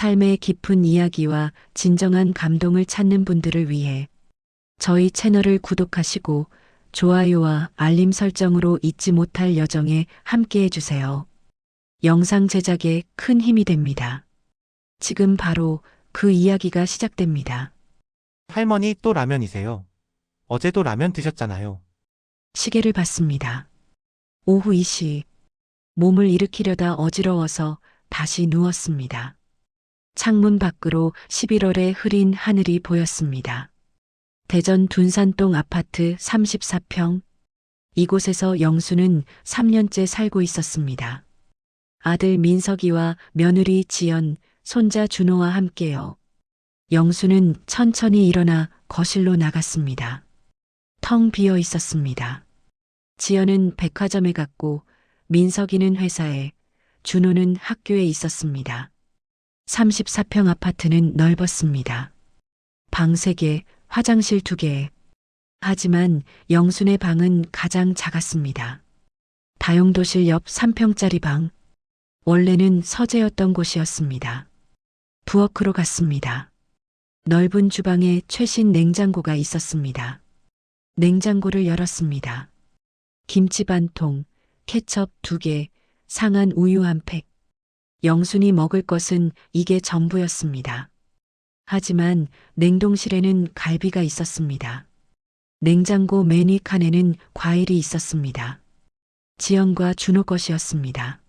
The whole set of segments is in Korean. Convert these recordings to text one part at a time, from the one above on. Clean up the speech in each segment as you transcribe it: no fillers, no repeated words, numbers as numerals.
삶의 깊은 이야기와 진정한 감동을 찾는 분들을 위해 저희 채널을 구독하시고 좋아요와 알림 설정으로 잊지 못할 여정에 함께해 주세요. 영상 제작에 큰 힘이 됩니다. 지금 바로 그 이야기가 시작됩니다. 할머니 또 라면이세요. 어제도 라면 드셨잖아요. 시계를 봤습니다. 오후 2시. 몸을 일으키려다 어지러워서 다시 누웠습니다. 창문 밖으로 11월의 흐린 하늘이 보였습니다. 대전 둔산동 아파트 34평. 이곳에서 영수는 3년째 살고 있었습니다. 아들 민석이와 며느리 지연, 손자 준호와 함께요. 영수는 천천히 일어나 거실로 나갔습니다. 텅 비어 있었습니다. 지연은 백화점에 갔고 민석이는 회사에, 준호는 학교에 있었습니다. 34평 아파트는 넓었습니다. 방 3개, 화장실 2개. 하지만 영순의 방은 가장 작았습니다. 다용도실 옆 3평짜리 방. 원래는 서재였던 곳이었습니다. 부엌으로 갔습니다. 넓은 주방에 최신 냉장고가 있었습니다. 냉장고를 열었습니다. 김치 반 통, 케첩 2개, 상한 우유 1팩. 영순이 먹을 것은 이게 전부였습니다. 하지만 냉동실에는 갈비가 있었습니다. 냉장고 맨 위 칸에는 과일이 있었습니다. 지연과 준호 것이었습니다.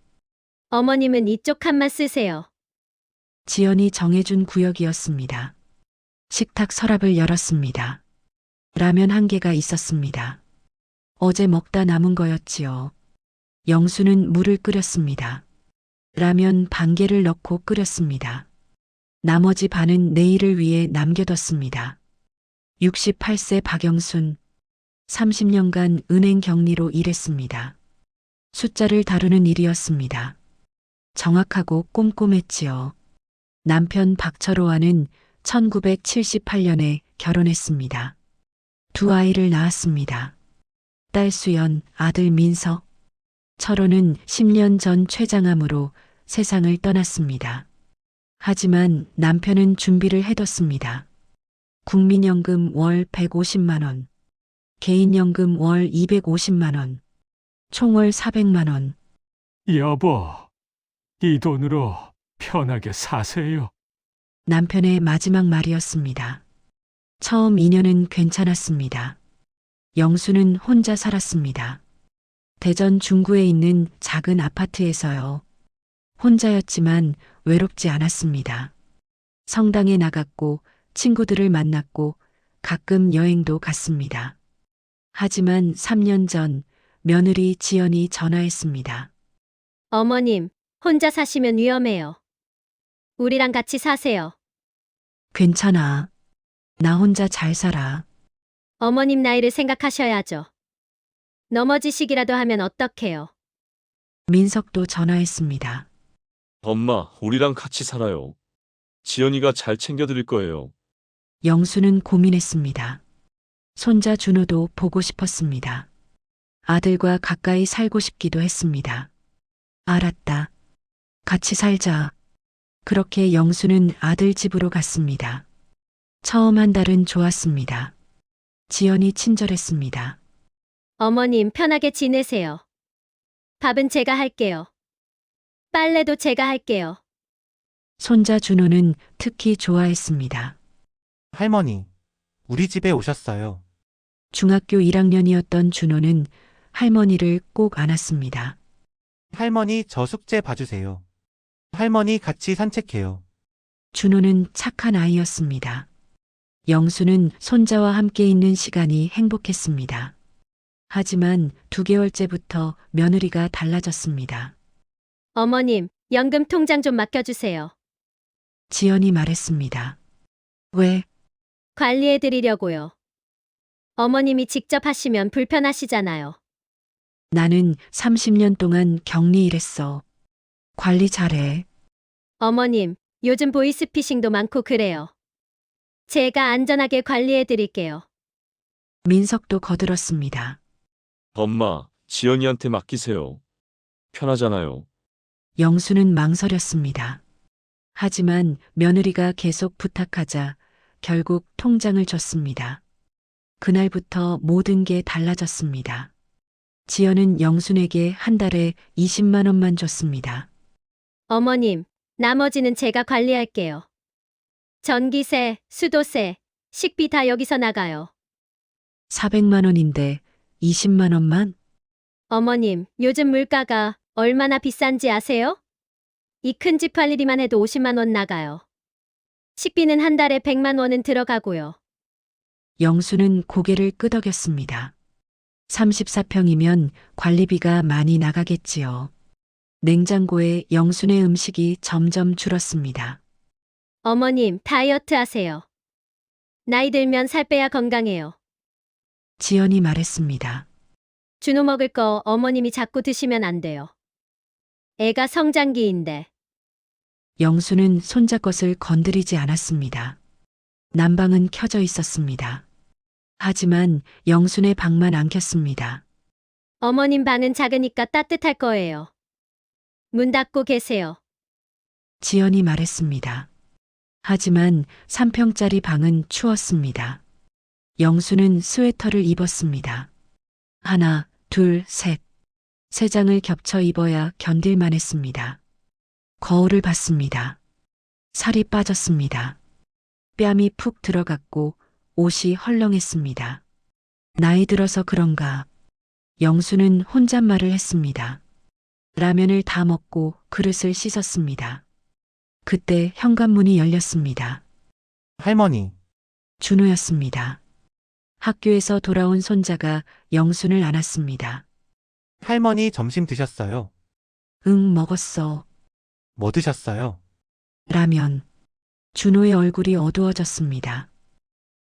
어머님은 이쪽 칸만 쓰세요. 지연이 정해준 구역이었습니다. 식탁 서랍을 열었습니다. 라면 1개가 있었습니다. 어제 먹다 남은 거였지요. 영수는 물을 끓였습니다. 라면 반 개를 넣고 끓였습니다. 나머지 반은 내일을 위해 남겨뒀습니다. 68세 박영순. 30년간 은행 경리로 일했습니다. 숫자를 다루는 일이었습니다. 정확하고 꼼꼼했지요. 남편 박철호와는 1978년에 결혼했습니다. 2 아이를 낳았습니다. 딸 수연, 아들 민석. 철호는 10년 전 췌장암으로 세상을 떠났습니다. 하지만 남편은 준비를 해뒀습니다. 국민연금 월 150만 원, 개인연금 월 250만 원, 총월 400만 원. 여보, 이 돈으로 편하게 사세요. 남편의 마지막 말이었습니다. 처음 2년은 괜찮았습니다. 영수는 혼자 살았습니다. 대전 중구에 있는 작은 아파트에서요. 혼자였지만 외롭지 않았습니다. 성당에 나갔고 친구들을 만났고 가끔 여행도 갔습니다. 하지만 3년 전 며느리 지연이 전화했습니다. 어머님, 혼자 사시면 위험해요. 우리랑 같이 사세요. 괜찮아. 나 혼자 잘 살아. 어머님 나이를 생각하셔야죠. 넘어지시기라도 하면 어떡해요. 민석도 전화했습니다. 엄마, 우리랑 같이 살아요. 지연이가 잘 챙겨드릴 거예요. 영수는 고민했습니다. 손자 준호도 보고 싶었습니다. 아들과 가까이 살고 싶기도 했습니다. 알았다. 같이 살자. 그렇게 영수는 아들 집으로 갔습니다. 처음 한 달은 좋았습니다. 지연이 친절했습니다. 어머님 편하게 지내세요. 밥은 제가 할게요. 빨래도 제가 할게요. 손자 준호는 특히 좋아했습니다. 할머니, 우리 집에 오셨어요. 중학교 1학년이었던 준호는 할머니를 꼭 안았습니다. 할머니 저 숙제 봐주세요. 할머니 같이 산책해요. 준호는 착한 아이였습니다. 영수는 손자와 함께 있는 시간이 행복했습니다. 하지만 2개월째부터 며느리가 달라졌습니다. 어머님, 연금 통장 좀 맡겨주세요. 지연이 말했습니다. 왜? 관리해 드리려고요. 어머님이 직접 하시면 불편하시잖아요. 나는 30년 동안 격리 일했어. 관리 잘해. 어머님, 요즘 보이스피싱도 많고 그래요. 제가 안전하게 관리해 드릴게요. 민석도 거들었습니다. 엄마, 지연이한테 맡기세요. 편하잖아요. 영수는 망설였습니다. 하지만 며느리가 계속 부탁하자 결국 통장을 줬습니다. 그날부터 모든 게 달라졌습니다. 지연은 영순에게 한 달에 20만 원만 줬습니다. 어머님, 나머지는 제가 관리할게요. 전기세, 수도세, 식비 다 여기서 나가요. 400만 원인데 20만 원만? 어머님, 요즘 물가가 얼마나 비싼지 아세요? 이 큰 집 관리비만 해도 50만 원 나가요. 식비는 한 달에 100만 원은 들어가고요. 영수는 고개를 끄덕였습니다. 34평이면 관리비가 많이 나가겠지요. 냉장고에 영순의 음식이 점점 줄었습니다. 어머님, 다이어트 하세요. 나이 들면 살 빼야 건강해요. 지연이 말했습니다. 준호 먹을 거 어머님이 자꾸 드시면 안 돼요. 애가 성장기인데. 영수는 손자 것을 건드리지 않았습니다. 난방은 켜져 있었습니다. 하지만 영순의 방만 안 켰습니다. 어머님 방은 작으니까 따뜻할 거예요. 문 닫고 계세요. 지연이 말했습니다. 하지만 3평짜리 방은 추웠습니다. 영수는 스웨터를 입었습니다. 하나, 둘, 셋. 3장을 겹쳐 입어야 견딜만 했습니다. 거울을 봤습니다. 살이 빠졌습니다. 뺨이 푹 들어갔고 옷이 헐렁했습니다. 나이 들어서 그런가. 영수는 혼잣말을 했습니다. 라면을 다 먹고 그릇을 씻었습니다. 그때 현관문이 열렸습니다. 할머니, 준호였습니다. 학교에서 돌아온 손자가 영순을 안았습니다. 할머니 점심 드셨어요? 응, 먹었어. 뭐 드셨어요? 라면. 준호의 얼굴이 어두워졌습니다.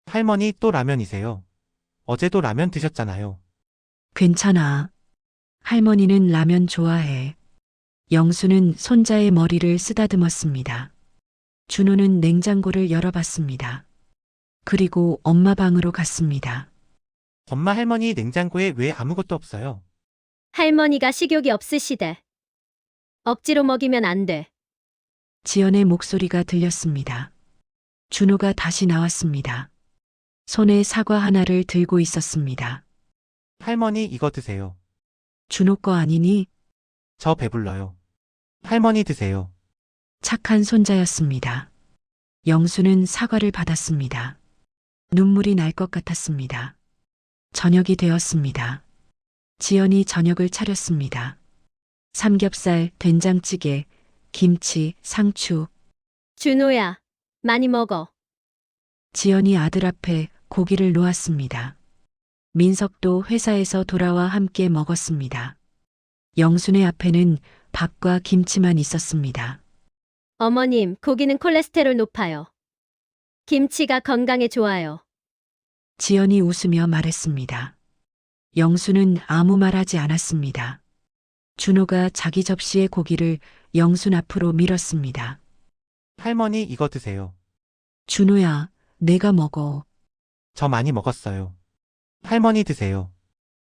할머니 또 라면이세요. 어제도 라면 드셨잖아요. 괜찮아. 할머니는 라면 좋아해. 영수는 손자의 머리를 쓰다듬었습니다. 준호는 냉장고를 열어봤습니다. 그리고 엄마 방으로 갔습니다. 엄마 할머니 냉장고에 왜 아무것도 없어요? 할머니가 식욕이 없으시대. 억지로 먹이면 안 돼. 지연의 목소리가 들렸습니다. 준호가 다시 나왔습니다. 손에 사과 하나를 들고 있었습니다. 할머니 이거 드세요. 준호 거 아니니? 저 배불러요. 할머니 드세요. 착한 손자였습니다. 영수는 사과를 받았습니다. 눈물이 날 것 같았습니다. 저녁이 되었습니다. 지연이 저녁을 차렸습니다. 삼겹살, 된장찌개, 김치, 상추. 준호야, 많이 먹어. 지연이 아들 앞에 고기를 놓았습니다. 민석도 회사에서 돌아와 함께 먹었습니다. 영순의 앞에는 밥과 김치만 있었습니다. 어머님, 고기는 콜레스테롤 높아요. 김치가 건강에 좋아요. 지연이 웃으며 말했습니다. 영수는 아무 말 하지 않았습니다. 준호가 자기 접시의 고기를 영순 앞으로 밀었습니다. 할머니 이거 드세요. 준호야, 내가 먹어. 저 많이 먹었어요. 할머니 드세요.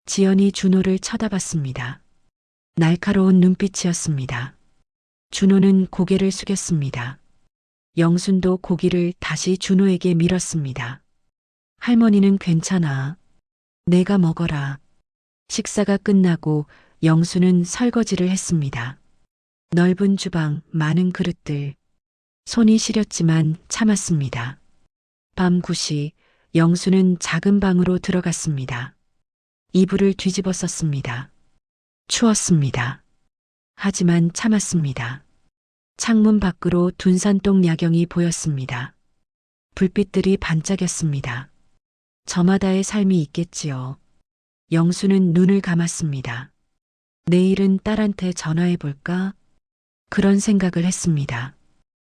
지연이 준호를 쳐다봤습니다. 날카로운 눈빛이었습니다. 준호는 고개를 숙였습니다. 영순도 고기를 다시 준호에게 밀었습니다. 할머니는 괜찮아. 내가 먹어라. 식사가 끝나고 영수는 설거지를 했습니다. 넓은 주방, 많은 그릇들. 손이 시렸지만 참았습니다. 밤 9시 영수는 작은 방으로 들어갔습니다. 이불을 뒤집어 썼습니다. 추웠습니다. 하지만 참았습니다. 창문 밖으로 둔산동 야경이 보였습니다. 불빛들이 반짝였습니다. 저마다의 삶이 있겠지요. 영수는 눈을 감았습니다. 내일은 딸한테 전화해 볼까? 그런 생각을 했습니다.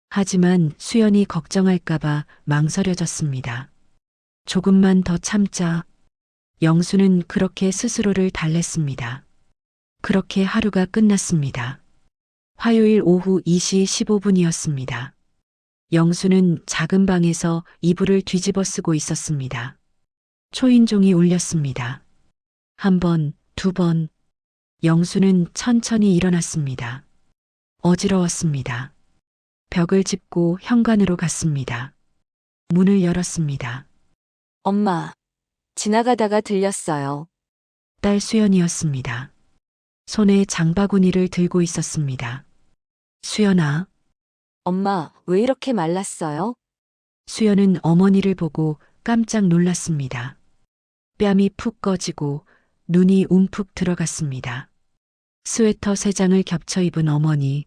하지만 수연이 걱정할까봐 망설여졌습니다. 조금만 더 참자. 영수는 그렇게 스스로를 달랬습니다. 그렇게 하루가 끝났습니다. 화요일 오후 2시 15분이었습니다. 영수는 작은 방에서 이불을 뒤집어 쓰고 있었습니다. 초인종이 울렸습니다. 한 번, 두 번. 영수는 천천히 일어났습니다. 어지러웠습니다. 벽을 짚고 현관으로 갔습니다. 문을 열었습니다. 엄마, 지나가다가 들렸어요. 딸 수연이었습니다. 손에 장바구니를 들고 있었습니다. 수연아, 엄마, 왜 이렇게 말랐어요? 수연은 어머니를 보고 깜짝 놀랐습니다. 뺨이 푹 꺼지고 눈이 움푹 들어갔습니다. 스웨터 3장을 겹쳐 입은 어머니.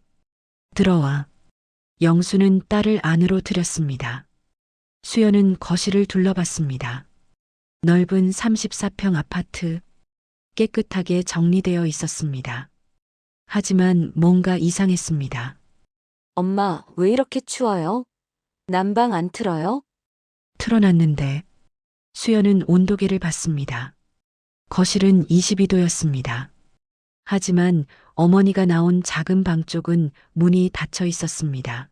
들어와. 영수는 딸을 안으로 들였습니다. 수연은 거실을 둘러봤습니다. 넓은 34평 아파트. 깨끗하게 정리되어 있었습니다. 하지만 뭔가 이상했습니다. 엄마, 왜 이렇게 추워요? 난방 안 틀어요? 틀어놨는데 수연은 온도계를 봤습니다. 거실은 22도였습니다. 하지만 어머니가 나온 작은 방 쪽은 문이 닫혀 있었습니다.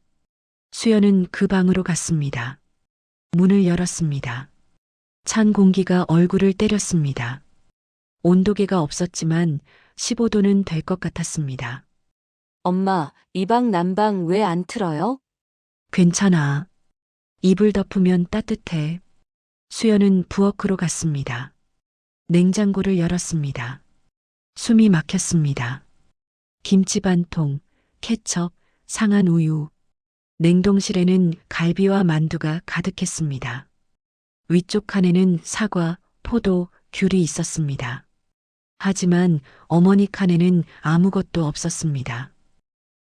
수연은 그 방으로 갔습니다. 문을 열었습니다. 찬 공기가 얼굴을 때렸습니다. 온도계가 없었지만 15도는 될 것 같았습니다. 엄마, 이 방 난방 왜 안 틀어요? 괜찮아. 이불 덮으면 따뜻해. 수연은 부엌으로 갔습니다. 냉장고를 열었습니다. 숨이 막혔습니다. 김치 반통, 케첩, 상한 우유. 냉동실에는 갈비와 만두가 가득했습니다. 위쪽 칸에는 사과, 포도, 귤이 있었습니다. 하지만 어머니 칸에는 아무것도 없었습니다.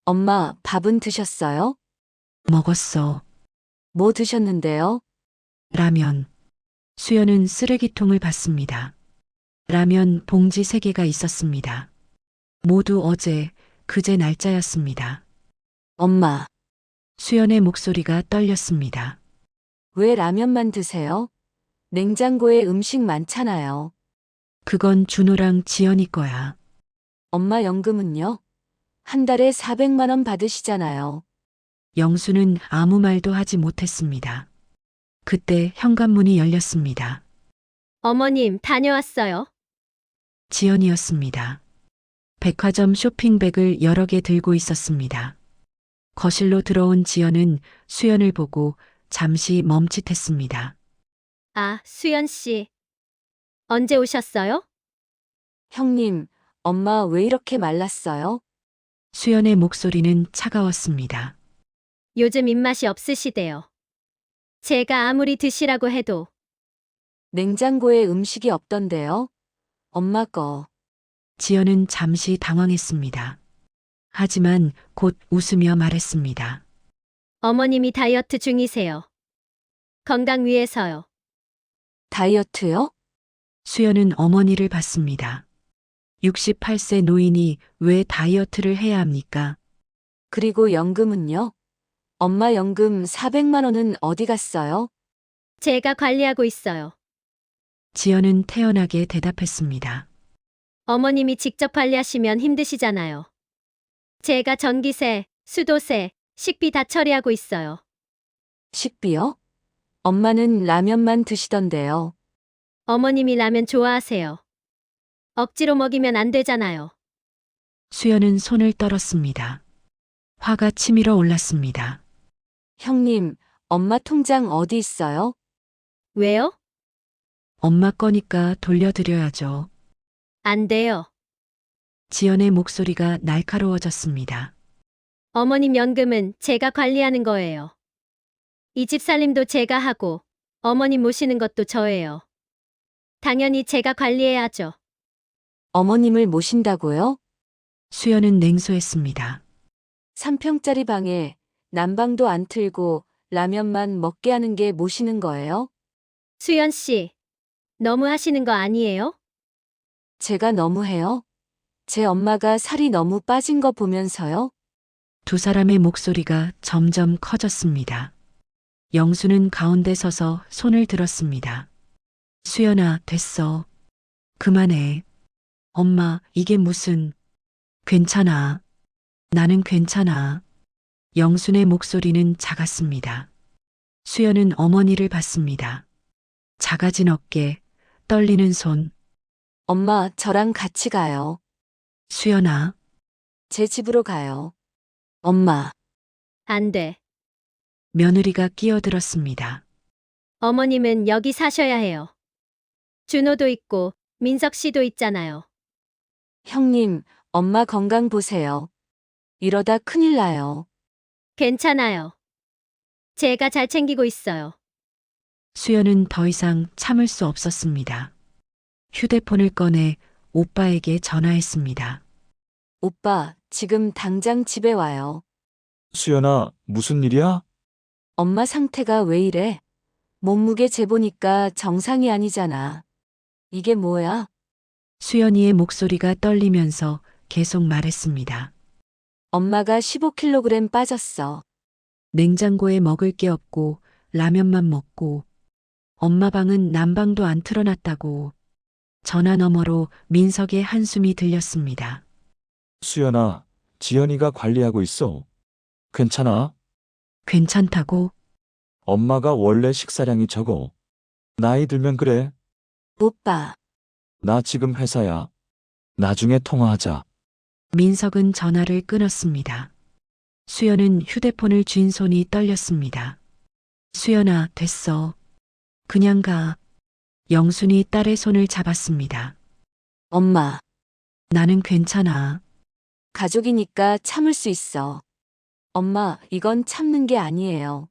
엄마, 밥은 드셨어요? 먹었어. 뭐 드셨는데요? 라면. 수연은 쓰레기통을 봤습니다. 라면 봉지 3개가 있었습니다. 모두 어제, 그제 날짜였습니다. 엄마, 수연의 목소리가 떨렸습니다. 왜 라면만 드세요? 냉장고에 음식 많잖아요. 그건 준호랑 지연이 거야. 엄마 연금은요? 한 달에 400만 원 받으시잖아요. 영수는 아무 말도 하지 못했습니다. 그때 현관문이 열렸습니다. 어머님, 다녀왔어요. 지연이었습니다. 백화점 쇼핑백을 여러 개 들고 있었습니다. 거실로 들어온 지연은 수연을 보고 잠시 멈칫했습니다. 아, 수연 씨. 언제 오셨어요? 형님, 엄마 왜 이렇게 말랐어요? 수연의 목소리는 차가웠습니다. 요즘 입맛이 없으시대요. 제가 아무리 드시라고 해도 냉장고에 음식이 없던데요? 엄마 거. 지연은 잠시 당황했습니다. 하지만 곧 웃으며 말했습니다. 어머님이 다이어트 중이세요. 건강 위해서요. 다이어트요? 수연은 어머니를 봤습니다. 68세 노인이 왜 다이어트를 해야 합니까? 그리고 연금은요? 엄마 연금 400만 원은 어디 갔어요? 제가 관리하고 있어요. 지연은 태연하게 대답했습니다. 어머님이 직접 관리하시면 힘드시잖아요. 제가 전기세, 수도세, 식비 다 처리하고 있어요. 식비요? 엄마는 라면만 드시던데요. 어머님이 라면 좋아하세요. 억지로 먹이면 안 되잖아요. 수연은 손을 떨었습니다. 화가 치밀어 올랐습니다. 형님, 엄마 통장 어디 있어요? 왜요? 엄마 거니까 돌려드려야죠. 안 돼요. 지연의 목소리가 날카로워졌습니다. 어머님 연금은 제가 관리하는 거예요. 이 집 살림도 제가 하고 어머님 모시는 것도 저예요. 당연히 제가 관리해야죠. 어머님을 모신다고요? 수연은 냉소했습니다. 3평짜리 방에 난방도 안 틀고 라면만 먹게 하는 게 모시는 거예요? 수연 씨, 너무 하시는 거 아니에요? 제가 너무해요? 제 엄마가 살이 너무 빠진 거 보면서요? 두 사람의 목소리가 점점 커졌습니다. 영수는 가운데 서서 손을 들었습니다. 수연아, 됐어. 그만해. 엄마, 이게 무슨... 괜찮아. 나는 괜찮아. 영순의 목소리는 작았습니다. 수연은 어머니를 봤습니다. 작아진 어깨, 떨리는 손. 엄마, 저랑 같이 가요. 수연아, 제 집으로 가요. 엄마, 안 돼. 며느리가 끼어들었습니다. 어머님은 여기 사셔야 해요. 준호도 있고 민석 씨도 있잖아요. 형님, 엄마 건강 보세요. 이러다 큰일 나요. 괜찮아요. 제가 잘 챙기고 있어요. 수연은 더 이상 참을 수 없었습니다. 휴대폰을 꺼내 오빠에게 전화했습니다. 오빠, 지금 당장 집에 와요. 수연아, 무슨 일이야? 엄마 상태가 왜 이래? 몸무게 재보니까 정상이 아니잖아. 이게 뭐야? 수연이의 목소리가 떨리면서 계속 말했습니다. 엄마가 15kg 빠졌어. 냉장고에 먹을 게 없고 라면만 먹고 엄마 방은 난방도 안 틀어놨다고. 전화 너머로 민석의 한숨이 들렸습니다. 수연아, 지연이가 관리하고 있어. 괜찮아? 괜찮다고? 엄마가 원래 식사량이 적어. 나이 들면 그래. 오빠, 나 지금 회사야. 나중에 통화하자. 민석은 전화를 끊었습니다. 수연은 휴대폰을 쥔 손이 떨렸습니다. 수연아, 됐어. 그냥 가. 영순이 딸의 손을 잡았습니다. 엄마, 나는 괜찮아. 가족이니까 참을 수 있어. 엄마, 이건 참는 게 아니에요.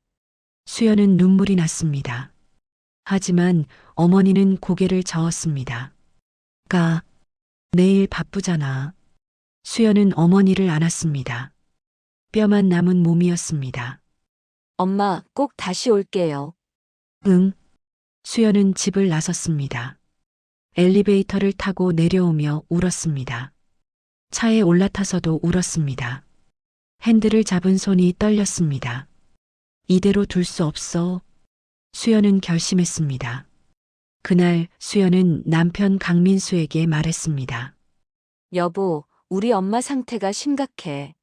수연은 눈물이 났습니다. 하지만 어머니는 고개를 저었습니다. 가. 내일 바쁘잖아. 수연은 어머니를 안았습니다. 뼈만 남은 몸이었습니다. 엄마, 꼭 다시 올게요. 응. 수연은 집을 나섰습니다. 엘리베이터를 타고 내려오며 울었습니다. 차에 올라타서도 울었습니다. 핸들을 잡은 손이 떨렸습니다. 이대로 둘 수 없어. 수연은 결심했습니다. 그날 수연은 남편 강민수에게 말했습니다. 여보, 우리 엄마 상태가 심각해.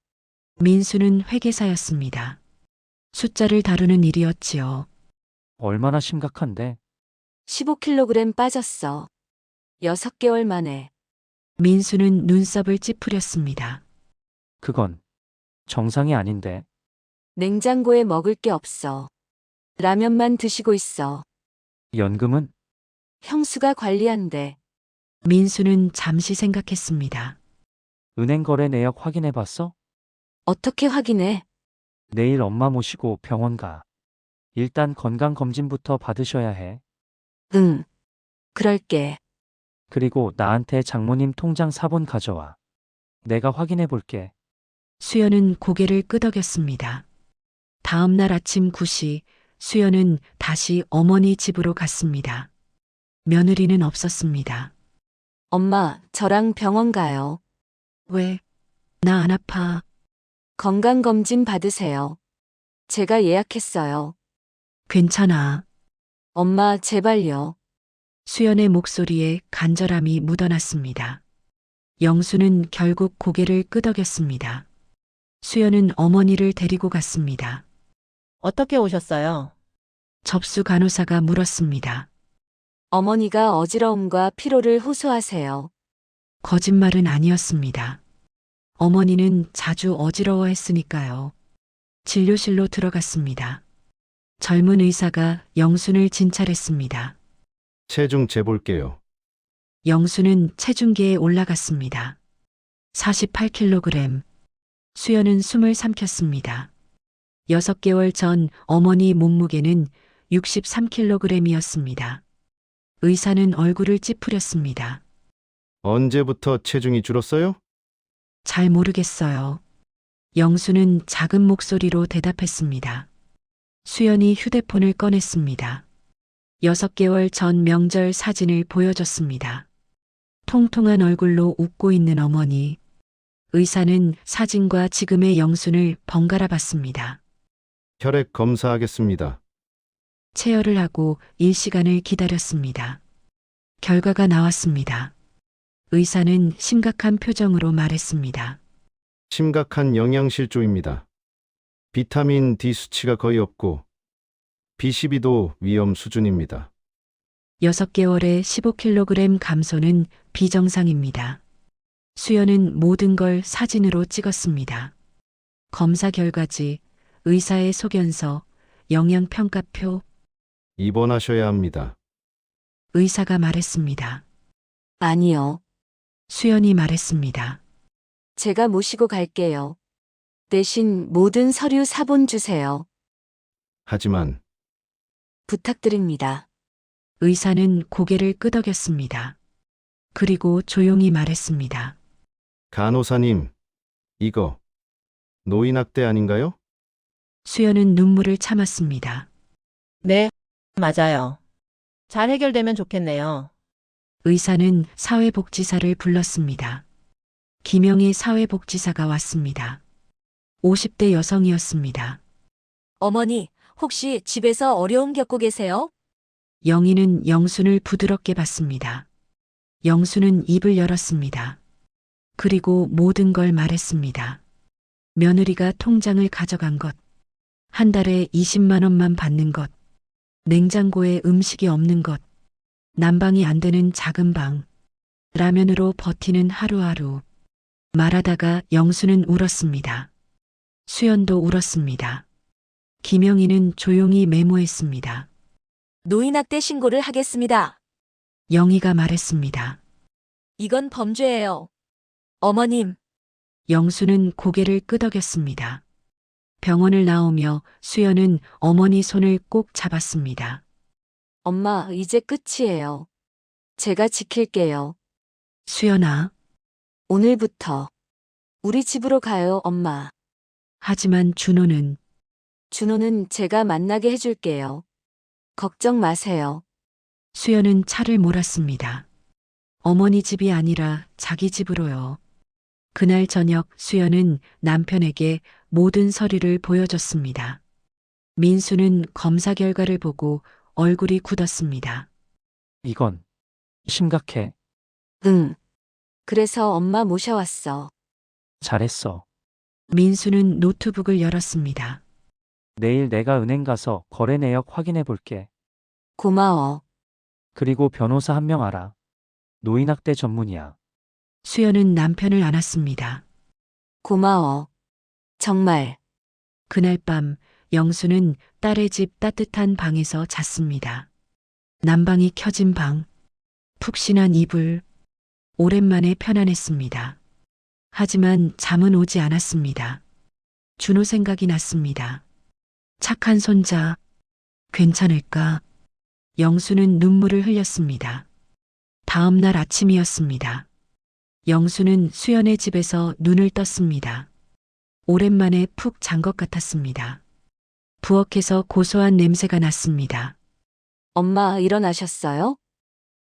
민수는 회계사였습니다. 숫자를 다루는 일이었지요. 얼마나 심각한데? 15kg 빠졌어. 6개월 만에. 민수는 눈썹을 찌푸렸습니다. 그건 정상이 아닌데. 냉장고에 먹을 게 없어. 라면만 드시고 있어. 연금은? 형수가 관리한대. 민수는 잠시 생각했습니다. 은행 거래 내역 확인해 봤어? 어떻게 확인해? 내일 엄마 모시고 병원 가. 일단 건강검진부터 받으셔야 해. 응. 그럴게. 그리고 나한테 장모님 통장 사본 가져와. 내가 확인해 볼게. 수연은 고개를 끄덕였습니다. 다음 날 아침 9시 수연은 다시 어머니 집으로 갔습니다. 며느리는 없었습니다. 엄마, 저랑 병원 가요. 왜? 나 안 아파. 건강검진 받으세요. 제가 예약했어요. 괜찮아. 엄마, 제발요. 수연의 목소리에 간절함이 묻어났습니다. 영수는 결국 고개를 끄덕였습니다. 수연은 어머니를 데리고 갔습니다. 어떻게 오셨어요? 접수 간호사가 물었습니다. 어머니가 어지러움과 피로를 호소하세요. 거짓말은 아니었습니다. 어머니는 자주 어지러워했으니까요. 진료실로 들어갔습니다. 젊은 의사가 영순을 진찰했습니다. 체중 재볼게요. 영수는 체중계에 올라갔습니다. 48kg. 수연은 숨을 삼켰습니다. 6개월 전 어머니 몸무게는 63kg이었습니다. 의사는 얼굴을 찌푸렸습니다. 언제부터 체중이 줄었어요? 잘 모르겠어요. 영수는 작은 목소리로 대답했습니다. 수연이 휴대폰을 꺼냈습니다. 6개월 전 명절 사진을 보여줬습니다. 통통한 얼굴로 웃고 있는 어머니. 의사는 사진과 지금의 영순을 번갈아 봤습니다. 혈액 검사하겠습니다. 체열을 하고 일시간을 기다렸습니다. 결과가 나왔습니다. 의사는 심각한 표정으로 말했습니다. 심각한 영양실조입니다. 비타민 D 수치가 거의 없고 B12도 위험 수준입니다. 6개월에 15kg 감소는 비정상입니다. 수연은 모든 걸 사진으로 찍었습니다. 검사 결과지, 의사의 소견서, 영양평가표. 입원하셔야 합니다. 의사가 말했습니다. 아니요. 수연이 말했습니다. 제가 모시고 갈게요. 대신 모든 서류 사본 주세요. 하지만 부탁드립니다. 의사는 고개를 끄덕였습니다. 그리고 조용히 말했습니다. 간호사님, 이거 노인학대 아닌가요? 수연은 눈물을 참았습니다. 네, 맞아요. 잘 해결되면 좋겠네요. 의사는 사회복지사를 불렀습니다. 김영희 사회복지사가 왔습니다. 50대 여성이었습니다. 어머니, 혹시 집에서 어려움 겪고 계세요? 영희는 영순을 부드럽게 봤습니다. 영순은 입을 열었습니다. 그리고 모든 걸 말했습니다. 며느리가 통장을 가져간 것, 한 달에 20만 원만 받는 것, 냉장고에 음식이 없는 것, 난방이 안 되는 작은 방, 라면으로 버티는 하루하루. 말하다가 영수는 울었습니다. 수연도 울었습니다. 김영희는 조용히 메모했습니다. 노인학대 신고를 하겠습니다. 영희가 말했습니다. 이건 범죄예요. 어머님, 영수는 고개를 끄덕였습니다. 병원을 나오며 수연은 어머니 손을 꼭 잡았습니다. 엄마, 이제 끝이에요. 제가 지킬게요. 수연아. 오늘부터 우리 집으로 가요, 엄마. 하지만 준호는 준호는 제가 만나게 해줄게요. 걱정 마세요. 수연은 차를 몰았습니다. 어머니 집이 아니라 자기 집으로요. 그날 저녁 수연은 남편에게 모든 서류를 보여줬습니다. 민수는 검사 결과를 보고 얼굴이 굳었습니다. 이건 심각해. 응. 그래서 엄마 모셔왔어. 잘했어. 민수는 노트북을 열었습니다. 내일 내가 은행 가서 거래 내역 확인해 볼게. 고마워. 그리고 변호사 한 명 알아. 노인학대 전문이야. 수연은 남편을 안았습니다. 고마워. 정말. 그날 밤 영수는 딸의 집 따뜻한 방에서 잤습니다. 난방이 켜진 방, 푹신한 이불, 오랜만에 편안했습니다. 하지만 잠은 오지 않았습니다. 준호 생각이 났습니다. 착한 손자, 괜찮을까? 영수는 눈물을 흘렸습니다. 다음 날 아침이었습니다. 영수는 수연의 집에서 눈을 떴습니다. 오랜만에 푹 잔 것 같았습니다. 부엌에서 고소한 냄새가 났습니다. 엄마 일어나셨어요?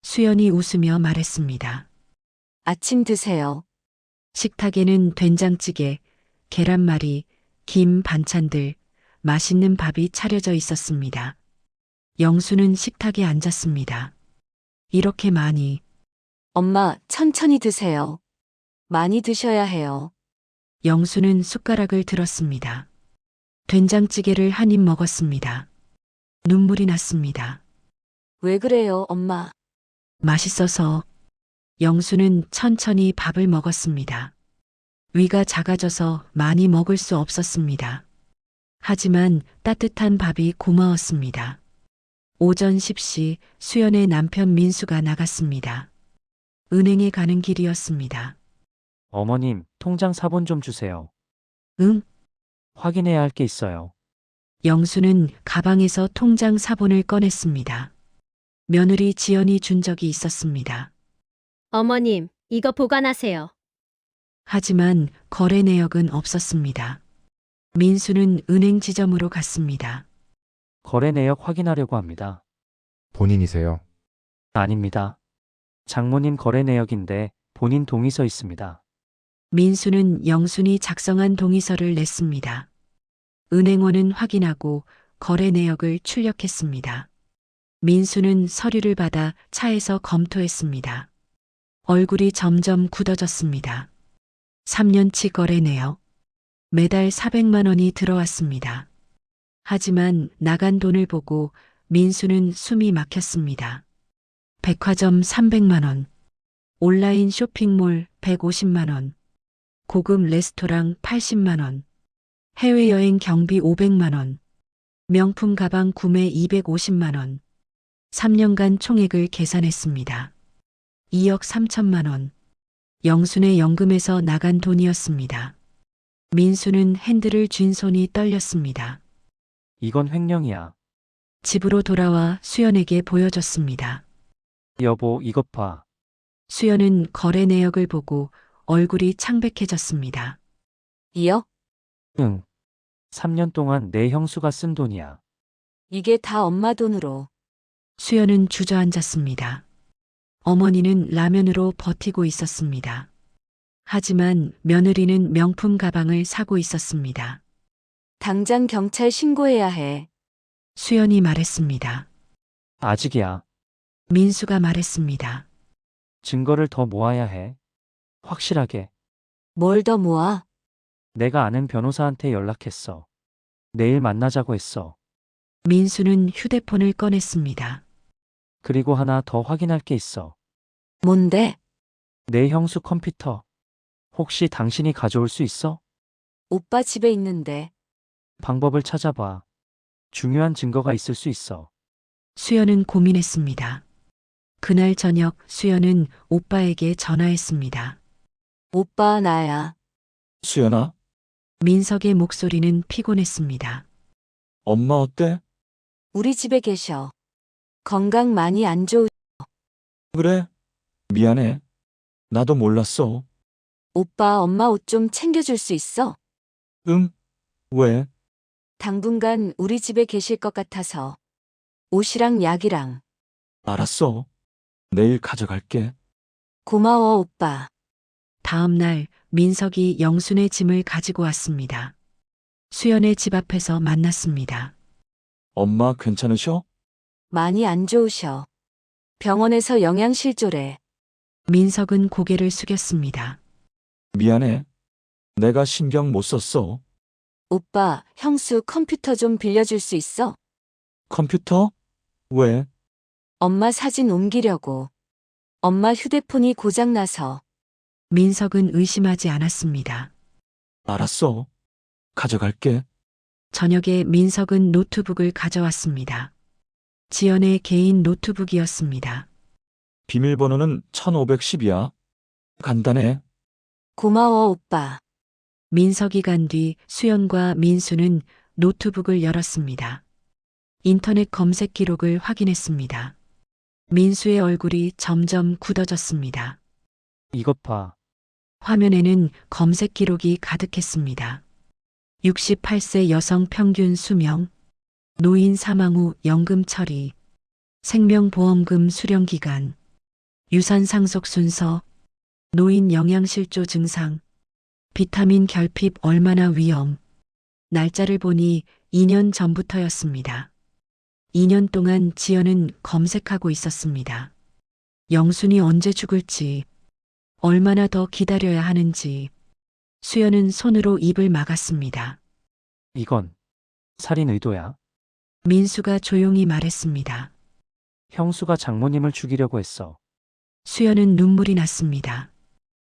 수연이 웃으며 말했습니다. 아침 드세요. 식탁에는 된장찌개, 계란말이, 김 반찬들, 맛있는 밥이 차려져 있었습니다. 영수는 식탁에 앉았습니다. 이렇게 많이. 엄마 천천히 드세요. 많이 드셔야 해요. 영수는 숟가락을 들었습니다. 된장찌개를 한 입 먹었습니다. 눈물이 났습니다. 왜 그래요, 엄마? 맛있어서. 영수는 천천히 밥을 먹었습니다. 위가 작아져서 많이 먹을 수 없었습니다. 하지만 따뜻한 밥이 고마웠습니다. 오전 10시 수연의 남편 민수가 나갔습니다. 은행에 가는 길이었습니다. 어머님, 통장 사본 좀 주세요. 응? 확인해야 할 게 있어요. 영수는 가방에서 통장 사본을 꺼냈습니다. 며느리 지연이 준 적이 있었습니다. 어머님, 이거 보관하세요. 하지만 거래 내역은 없었습니다. 민수는 은행 지점으로 갔습니다. 거래 내역 확인하려고 합니다. 본인이세요? 아닙니다. 장모님 거래 내역인데 본인 동의서 있습니다. 민수는 영순이 작성한 동의서를 냈습니다. 은행원은 확인하고 거래 내역을 출력했습니다. 민수는 서류를 받아 차에서 검토했습니다. 얼굴이 점점 굳어졌습니다. 3년치 거래 내역. 매달 400만 원이 들어왔습니다. 하지만 나간 돈을 보고 민수는 숨이 막혔습니다. 백화점 300만 원, 온라인 쇼핑몰 150만 원, 고급 레스토랑 80만 원, 해외여행 경비 500만 원, 명품 가방 구매 250만 원. 3년간 총액을 계산했습니다. 2억 3천만 원. 영순의 연금에서 나간 돈이었습니다. 민수는 핸들을 쥔 손이 떨렸습니다. 이건 횡령이야. 집으로 돌아와 수연에게 보여줬습니다. 여보, 이것 봐. 수연은 거래 내역을 보고 얼굴이 창백해졌습니다. 2억? 응. 3년 동안 내 형수가 쓴 돈이야. 이게 다 엄마 돈으로. 수연은 주저앉았습니다. 어머니는 라면으로 버티고 있었습니다. 하지만 며느리는 명품 가방을 사고 있었습니다. 당장 경찰 신고해야 해. 수연이 말했습니다. 아직이야. 민수가 말했습니다. 증거를 더 모아야 해. 확실하게. 뭘 더 모아? 내가 아는 변호사한테 연락했어. 내일 만나자고 했어. 민수는 휴대폰을 꺼냈습니다. 그리고 하나 더 확인할 게 있어. 뭔데? 내 형수 컴퓨터. 혹시 당신이 가져올 수 있어? 오빠 집에 있는데. 방법을 찾아봐. 중요한 증거가 있을 수 있어. 수연은 고민했습니다. 그날 저녁 수연은 오빠에게 전화했습니다. 오빠 나야. 수연아, 민석의 목소리는 피곤했습니다. 엄마 어때? 우리 집에 계셔. 건강 많이 안 좋으. 그래? 미안해. 나도 몰랐어. 오빠 엄마 옷 좀 챙겨줄 수 있어? 응? 왜? 당분간 우리 집에 계실 것 같아서. 옷이랑 약이랑. 알았어. 내일 가져갈게. 고마워 오빠. 다음 날 민석이 영순의 짐을 가지고 왔습니다. 수연의 집 앞에서 만났습니다. 엄마 괜찮으셔? 많이 안 좋으셔. 병원에서 영양실조래. 민석은 고개를 숙였습니다. 미안해. 내가 신경 못 썼어. 오빠, 형수 컴퓨터 좀 빌려줄 수 있어? 컴퓨터? 왜? 엄마 사진 옮기려고. 엄마 휴대폰이 고장나서. 민석은 의심하지 않았습니다. 알았어. 가져갈게. 저녁에 민석은 노트북을 가져왔습니다. 지연의 개인 노트북이었습니다. 비밀번호는 1510이야. 간단해. 고마워 오빠. 민석이 간 뒤 수연과 민수는 노트북을 열었습니다. 인터넷 검색 기록을 확인했습니다. 민수의 얼굴이 점점 굳어졌습니다. 이것 봐. 화면에는 검색 기록이 가득했습니다. 68세 여성 평균 수명, 노인 사망 후 연금 처리, 생명보험금 수령 기간, 유산 상속 순서, 노인 영양실조 증상, 비타민 결핍 얼마나 위험. 날짜를 보니 2년 전부터였습니다. 2년 동안 지연은 검색하고 있었습니다. 영순이 언제 죽을지, 얼마나 더 기다려야 하는지. 수연은 손으로 입을 막았습니다. 이건 살인 의도야. 민수가 조용히 말했습니다. 형수가 장모님을 죽이려고 했어. 수연은 눈물이 났습니다.